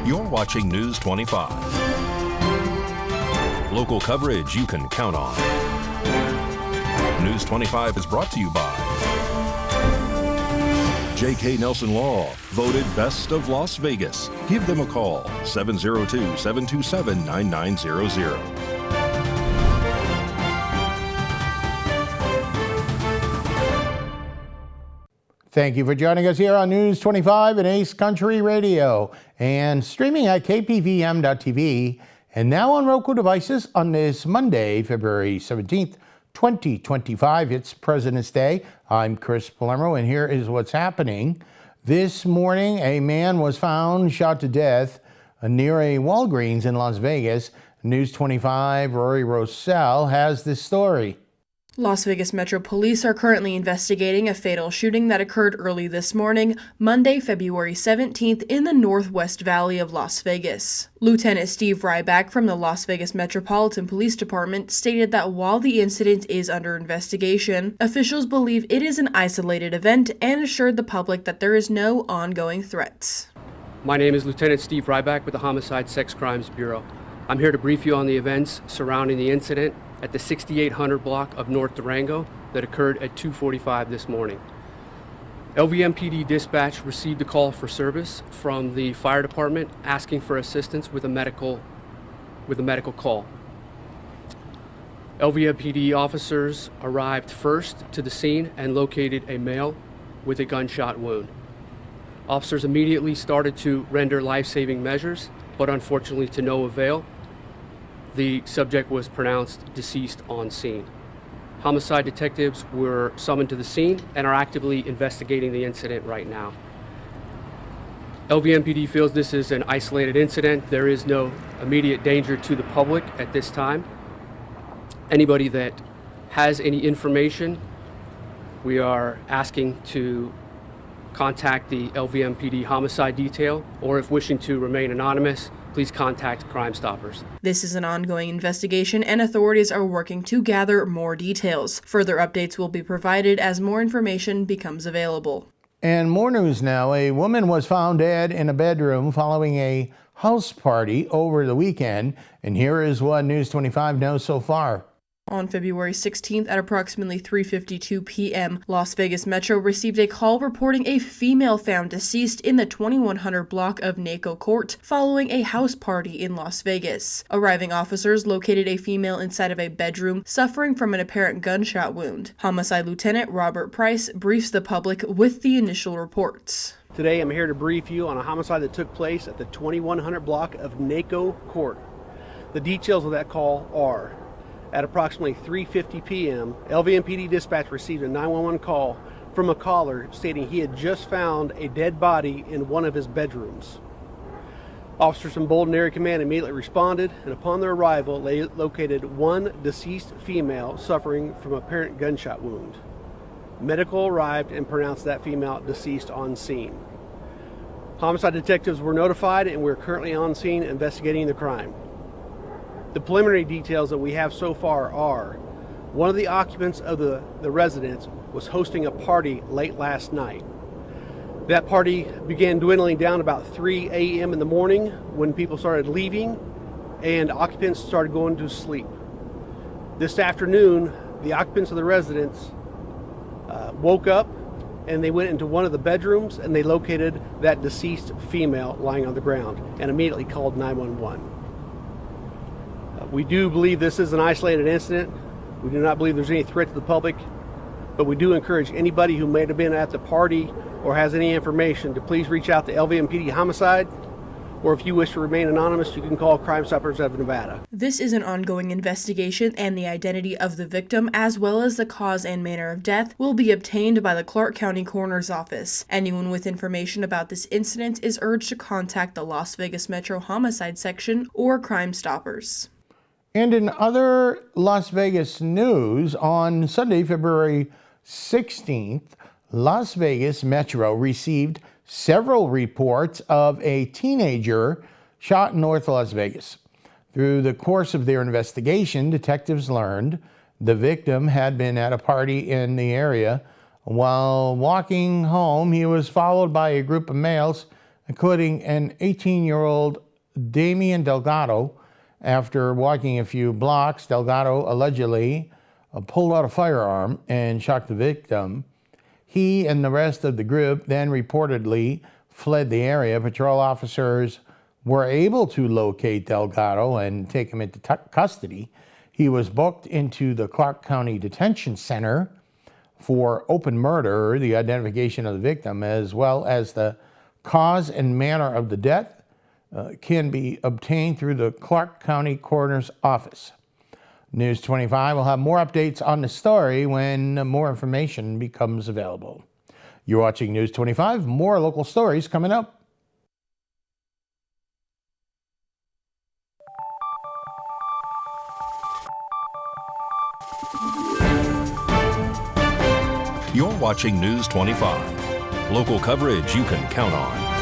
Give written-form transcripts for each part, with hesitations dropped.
You're watching News 25. Local coverage you can count on. News 25 is brought to you by J.K. Nelson Law, voted Best of Las Vegas. Give them a call, 702-727-9900. Thank you for joining us here on News 25 and Ace Country Radio and streaming at KPVM.TV and now on Roku devices on this Monday, February 17th, 2025. It's President's Day. I'm Chris Palermo, and here is what's happening. This morning, a man was found shot to death near a Walgreens in Las Vegas. News 25 Rory Rossell has this story. Las Vegas Metro Police are currently investigating a fatal shooting that occurred early this morning, Monday, February 17th, in the Northwest Valley of Las Vegas. Lieutenant Steve Ryback from the Las Vegas Metropolitan Police Department stated that while the incident is under investigation, officials believe it is an isolated event and assured the public that there is no ongoing threats. My name is Lieutenant Steve Ryback with the Homicide Sex Crimes Bureau. I'm here to brief you on the events surrounding the incident at the 6800 block of North Durango that occurred at 2:45 this morning. LVMPD dispatch received a call for service from the fire department asking for assistance with a medical call. LVMPD officers arrived first to the scene and located a male with a gunshot wound. Officers immediately started to render life-saving measures, but unfortunately to no avail. The subject was pronounced deceased on scene. Homicide detectives were summoned to the scene and are actively investigating the incident right now. LVMPD feels this is an isolated incident. There is no immediate danger to the public at this time. Anybody that has any information, we are asking to contact the LVMPD homicide detail, or if wishing to remain anonymous, please contact Crime Stoppers. This is an ongoing investigation and authorities are working to gather more details. Further updates will be provided as more information becomes available. And more news now. A woman was found dead in a bedroom following a house party over the weekend. And here is what News 25 knows so far. On February 16th at approximately 3:52 p.m., Las Vegas Metro received a call reporting a female found deceased in the 2100 block of NACO Court following a house party in Las Vegas. Arriving officers located a female inside of a bedroom suffering from an apparent gunshot wound. Homicide Lieutenant Robert Price briefs the public with the initial reports. Today I'm here to brief you on a homicide that took place at the 2100 block of NACO Court. The details of that call are: at approximately 3:50 p.m., LVMPD dispatch received a 911 call from a caller stating he had just found a dead body in one of his bedrooms. Officers from Bolden Area Command immediately responded, and upon their arrival, they located one deceased female suffering from apparent gunshot wound. Medical arrived and pronounced that female deceased on scene. Homicide detectives were notified, and we're currently on scene investigating the crime. The preliminary details that we have so far are: one of the occupants of the residence was hosting a party late last night. That party began dwindling down about 3 a.m. in the morning when people started leaving and occupants started going to sleep. This afternoon, the occupants of the residence woke up and they went into one of the bedrooms and they located that deceased female lying on the ground and immediately called 911. We do believe this is an isolated incident. We do not believe there's any threat to the public, but we do encourage anybody who may have been at the party or has any information to please reach out to LVMPD Homicide, or if you wish to remain anonymous, you can call Crime Stoppers of Nevada. This is an ongoing investigation, and the identity of the victim, as well as the cause and manner of death, will be obtained by the Clark County Coroner's Office. Anyone with information about this incident is urged to contact the Las Vegas Metro Homicide Section or Crime Stoppers. And in other Las Vegas news, on Sunday, February 16th, Las Vegas Metro received several reports of a teenager shot in North Las Vegas. Through the course of their investigation, detectives learned the victim had been at a party in the area While walking home, he was followed by a group of males, including an 18-year-old Damian Delgado. After walking a few blocks, Delgado allegedly pulled out a firearm and shot the victim. He and the rest of the group then reportedly fled the area. Patrol officers were able to locate Delgado and take him into custody. He was booked into the Clark County Detention Center for open murder. The identification of the victim, as well as the cause and manner of the death, can be obtained through the Clark County Coroner's Office. News 25 will have more updates on the story when more information becomes available. You're watching News 25. More local stories coming up. You're watching News 25. Local coverage you can count on.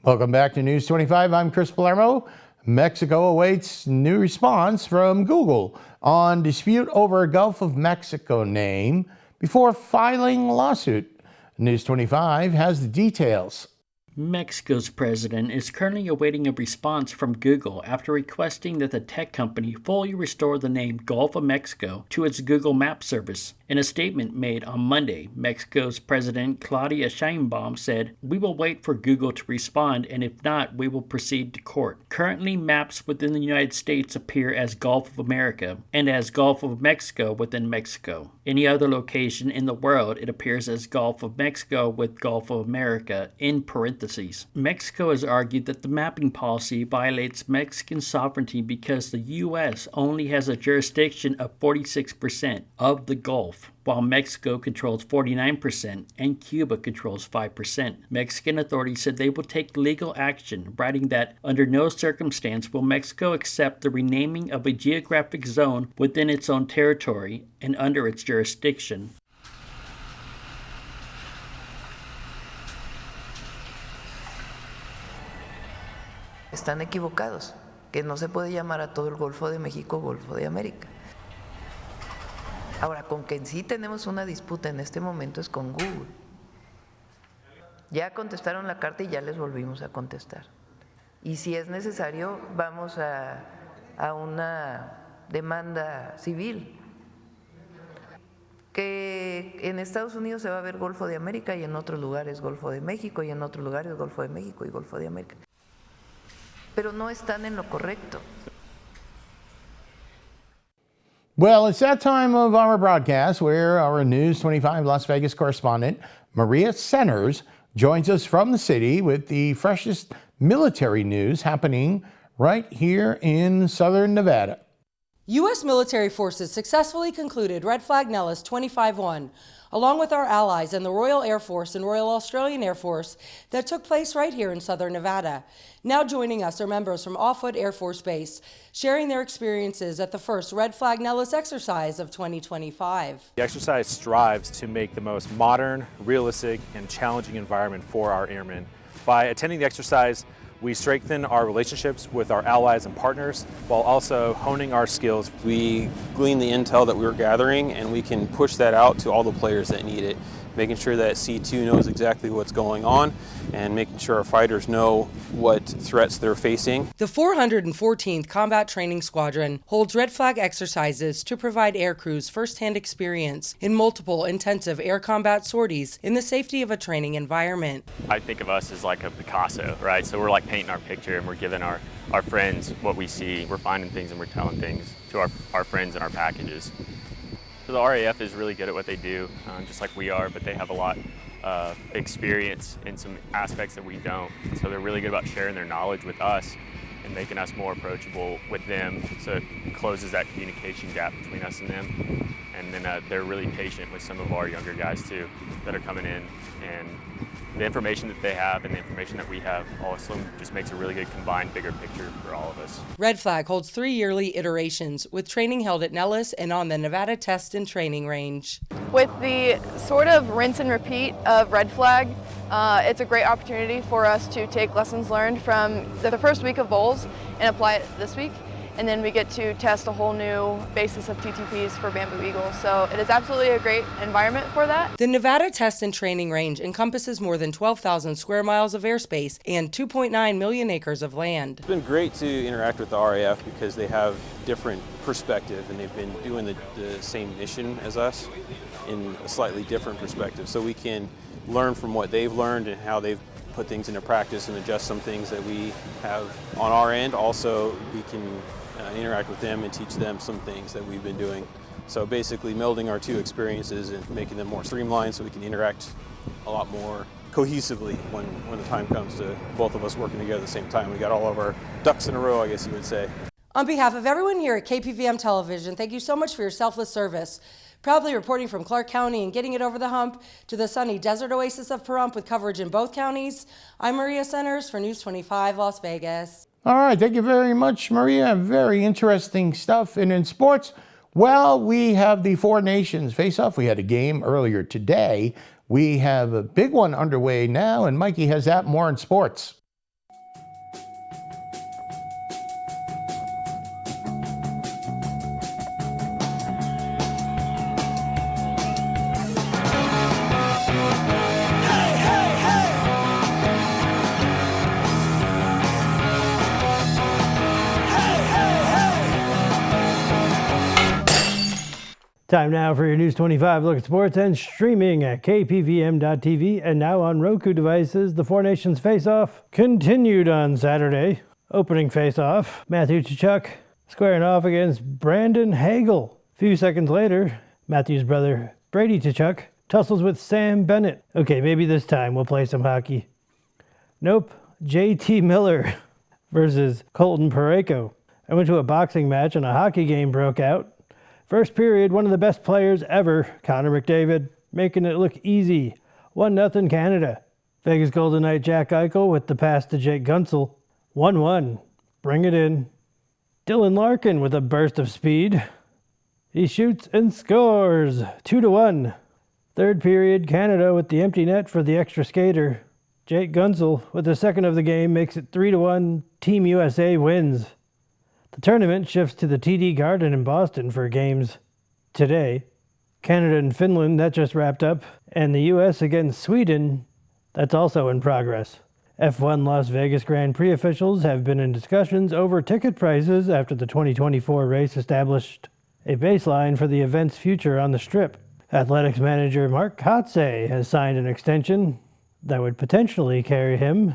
Welcome back to News 25. I'm Chris Palermo. Mexico awaits new response from Google on dispute over Gulf of Mexico name before filing lawsuit. News 25 has the details. Mexico's president is currently awaiting a response from Google after requesting that the tech company fully restore the name Gulf of Mexico to its Google Maps service. In a statement made on Monday, Mexico's President Claudia Sheinbaum said, "We will wait for Google to respond, and if not, we will proceed to court." Currently, maps within the United States appear as Gulf of America and as Gulf of Mexico within Mexico. Any other location in the world, it appears as Gulf of Mexico with Gulf of America in parentheses. Mexico has argued that the mapping policy violates Mexican sovereignty because the U.S. only has a jurisdiction of 46% of the Gulf, while Mexico controls 49% and Cuba controls 5%. Mexican authorities said they will take legal action, writing that under no circumstance will Mexico accept the renaming of a geographic zone within its own territory and under its jurisdiction. Están equivocados, que no se puede llamar a todo el Golfo de México Golfo de América. Ahora, con quien sí tenemos una disputa en este momento es con Google. Ya contestaron la carta y ya les volvimos a contestar. Y si es necesario, vamos a una demanda civil. Que en Estados Unidos se va a ver Golfo de América y en otros lugares Golfo de México y en otros lugares Golfo de México y Golfo de América. Pero no están en lo correcto. Well, it's that time of our broadcast where our News 25 Las Vegas correspondent, Maria Centers, joins us from the city with the freshest military news happening right here in southern Nevada. U.S. military forces successfully concluded Red Flag Nellis 25-1, along with our allies in the Royal Air Force and Royal Australian Air Force that took place right here in southern Nevada. Now joining us are members from Offutt Air Force Base, sharing their experiences at the first Red Flag Nellis exercise of 2025. The exercise strives to make the most modern, realistic, and challenging environment for our airmen. By attending the exercise, we strengthen our relationships with our allies and partners while also honing our skills. We glean the intel that we were gathering and we can push that out to all the players that need it, making sure that C2 knows exactly what's going on and making sure our fighters know what threats they're facing. The 414th Combat Training Squadron holds Red Flag exercises to provide air crews first-hand experience in multiple intensive air combat sorties in the safety of a training environment. I think of us as like a Picasso, right? So we're like painting our picture and we're giving our friends what we see. We're finding things and we're telling things to our friends in our packages. So the RAF is really good at what they do, just like we are, but they have a lot of experience in some aspects that we don't. So they're really good about sharing their knowledge with us and making us more approachable with them, so it closes that communication gap between us and them. And then they're really patient with some of our younger guys too that are coming in, and the information that they have and the information that we have also just makes a really good combined bigger picture for all of us. Red Flag holds 3 yearly iterations with training held at Nellis and on the Nevada Test and Training Range. With the sort of rinse and repeat of Red Flag, it's a great opportunity for us to take lessons learned from the first week of bowls and apply it this week. and then we get to test a whole new basis of TTPs for Bamboo Eagle. So it is absolutely a great environment for that. The Nevada Test and Training Range encompasses more than 12,000 square miles of airspace and 2.9 million acres of land. It's been great to interact with the RAF because they have different perspective and they've been doing the same mission as us in a slightly different perspective. So we can learn from what they've learned and how they've put things into practice and adjust some things that we have on our end. Also, we can interact with them and teach them some things that we've been doing. So basically melding our two experiences and making them more streamlined so we can interact a lot more cohesively when the time comes to both of us working together at the same time. We got all of our ducks in a row, I guess you would say. On behalf of everyone here at KPVM Television, thank you so much for your selfless service. Proudly reporting from Clark County and getting it over the hump to the sunny desert oasis of Pahrump with coverage in both counties, I'm Maria Centers for News 25 Las Vegas. All right, thank you very much, Maria. Very interesting stuff. And in sports, well, we have the Four Nations face-off. We had a game earlier today. We have a big one underway now, and Mikey has that. More in sports. Time now for your News 25 look at sports and streaming at KPVM.TV and now on Roku devices. The Four Nations face-off continued on Saturday. Opening face-off, Matthew Tkachuk squaring off against Brandon Hagel. A few seconds later, Matthew's brother Brady Tkachuk tussles with Sam Bennett. Okay, maybe this time we'll play some hockey. Nope, JT Miller versus Colton Parayko. I went to a boxing match and a hockey game broke out. First period, one of the best players ever, Connor McDavid, making it look easy. 1-0 Canada. Vegas Golden Knight Jack Eichel with the pass to Jake Guentzel. 1-1. Bring it in. Dylan Larkin with a burst of speed. He shoots and scores. 2-1. Third period, Canada with the empty net for the extra skater. Jake Guentzel with the second of the game makes it 3-1. Team USA wins. The tournament shifts to the TD Garden in Boston for games today. Canada and Finland, that just wrapped up. And the U.S. against Sweden, that's also in progress. F1 Las Vegas Grand Prix officials have been in discussions over ticket prices after the 2024 race established a baseline for the event's future on the Strip. Athletics manager Mark Kotze has signed an extension that would potentially carry him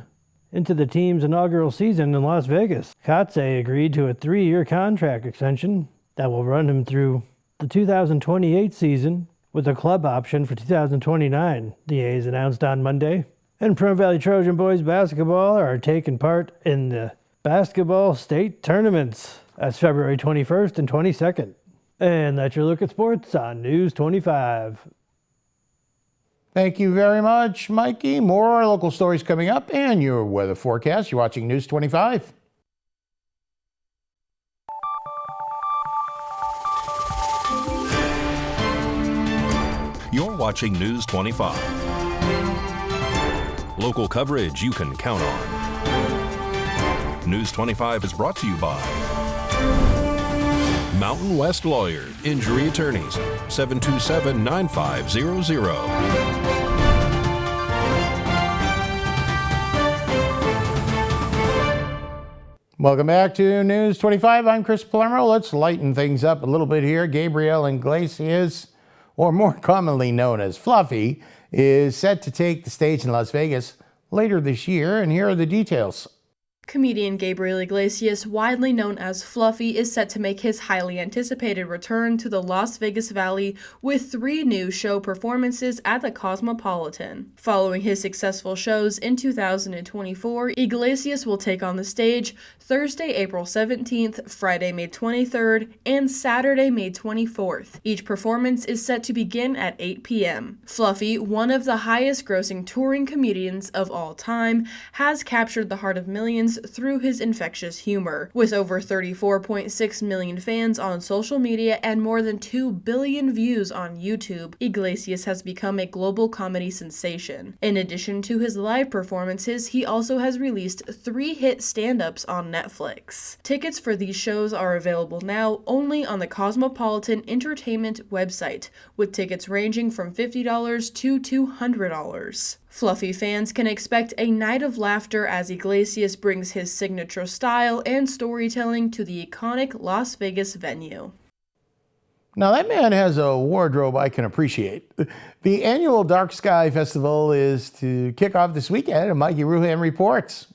into the team's inaugural season in Las Vegas. Kotze agreed to a 3-year contract extension that will run him through the 2028 season with a club option for 2029, the A's announced on Monday. And Pahrump Valley Trojan boys basketball are taking part in the basketball state tournaments. That's February 21st and 22nd. And that's your look at sports on News 25. Thank you very much, Mikey. More local stories coming up and your weather forecast. You're watching News 25. You're watching News 25. Local coverage you can count on. News 25 is brought to you by Mountain West Lawyer, Injury Attorneys, 727-9500. Welcome back to News 25. I'm Chris Palermo. Let's lighten things up a little bit here. Gabriel Iglesias, or more commonly known as Fluffy, is set to take the stage in Las Vegas later this year, and here are the details. Comedian Gabriel Iglesias, widely known as Fluffy, is set to make his highly anticipated return to the Las Vegas Valley with 3 new show performances at the Cosmopolitan. Following his successful shows in 2024, Iglesias will take on the stage Thursday, April 17th, Friday, May 23rd, and Saturday, May 24th. Each performance is set to begin at 8 p.m. Fluffy, one of the highest-grossing touring comedians of all time, has captured the heart of millions through his infectious humor. With over 34.6 million fans on social media and more than 2 billion views on YouTube, Iglesias has become a global comedy sensation. In addition to his live performances, he also has released 3 hit stand-ups on Netflix. Tickets for these shows are available now only on the Cosmopolitan Entertainment website, with tickets ranging from $50 to $200. Fluffy fans can expect a night of laughter as Iglesias brings his signature style and storytelling to the iconic Las Vegas venue. Now that man has a wardrobe I can appreciate. The annual Dark Sky Festival is to kick off this weekend, and Mikey Ruhan reports.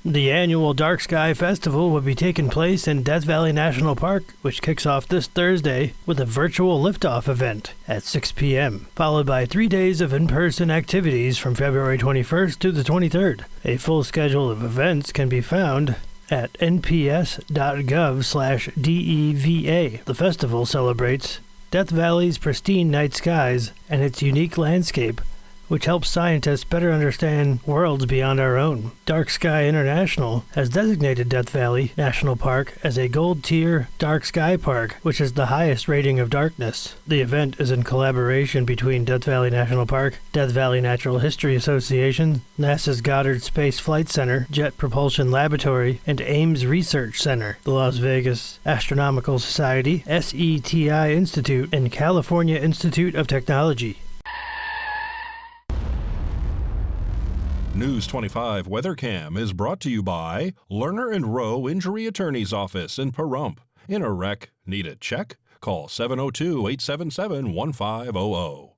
The annual Dark Sky Festival will be taking place in Death Valley National Park, which kicks off this Thursday with a virtual liftoff event at 6 p.m., followed by 3 days of in-person activities from February 21st to the 23rd. A full schedule of events can be found at nps.gov/DEVA. The festival celebrates Death Valley's pristine night skies and its unique landscape, which helps scientists better understand worlds beyond our own. Dark Sky International has designated Death Valley National Park as a gold tier dark sky park, which is the highest rating of darkness. The event is in collaboration between Death Valley National Park, Death Valley Natural History Association, NASA's Goddard Space Flight Center, Jet Propulsion Laboratory, and Ames Research Center, the Las Vegas Astronomical Society, SETI Institute, and California Institute of Technology. News 25 WeatherCam is brought to you by Lerner & Rowe Injury Attorney's Office in Pahrump. In a wreck, need a check? Call 702-877-1500.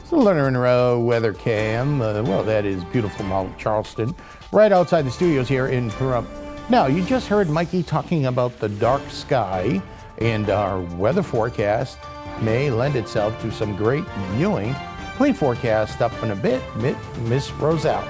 So Lerner & Rowe WeatherCam, well, that is beautiful Mount Charleston, right outside the studios here in Pahrump. Now, you just heard Mikey talking about the dark sky, and our weather forecast may lend itself to some great viewing. Complete forecast up in a bit, Miss Roselle.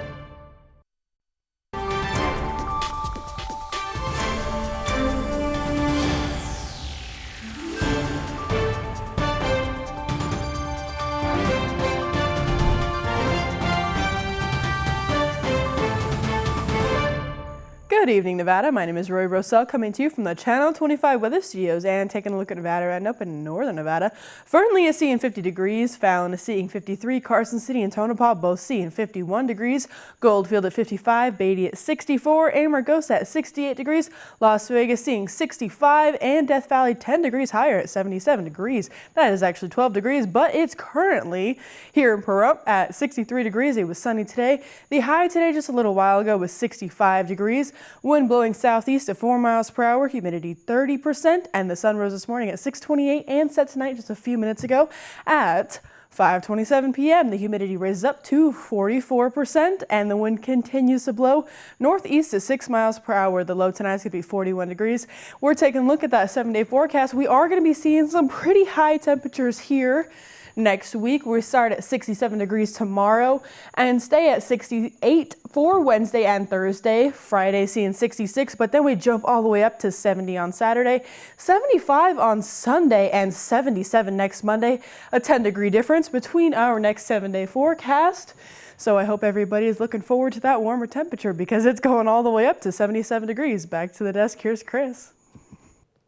Good evening, Nevada. My name is Roy Rosell, coming to you from the Channel 25 Weather Studios and taking a look at Nevada and up in northern Nevada. Fernley is seeing 50 degrees, Fallon is seeing 53, Carson City and Tonopah both seeing 51 degrees, Goldfield at 55, Beatty at 64, Amargosa at 68 degrees, Las Vegas seeing 65, and Death Valley 10 degrees higher at 77 degrees. That is actually 12 degrees, but it's currently here in Pahrump at 63 degrees. It was sunny today. The high today just a little while ago was 65 degrees. Wind blowing southeast at 4 miles per hour, humidity 30%, and the sun rose this morning at 6:28 and set tonight just a few minutes ago at 5:27 p.m. The humidity raises up to 44%, and the wind continues to blow northeast at 6 miles per hour. The low tonight is going to be 41 degrees. We're taking a look at that 7-day forecast. We are going to be seeing some pretty high temperatures here. Next week, we start at 67 degrees tomorrow and stay at 68 for Wednesday and Thursday. Friday seeing 66, but then we jump all the way up to 70 on Saturday, 75 on Sunday, and 77 next Monday. A 10-degree difference between our next 7-day forecast. So I hope everybody is looking forward to that warmer temperature because it's going all the way up to 77 degrees. Back to the desk, here's Chris.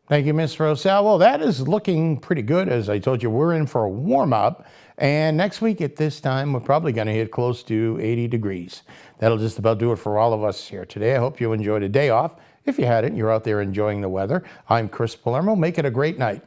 Thank you, Miss Roselle. Well, that is looking pretty good. As I told you, we're in for a warm-up. And next week at this time, we're probably going to hit close to 80 degrees. That'll just about do it for all of us here today. I hope you enjoyed a day off. If you hadn't, you're out there enjoying the weather. I'm Chris Palermo. Make it a great night.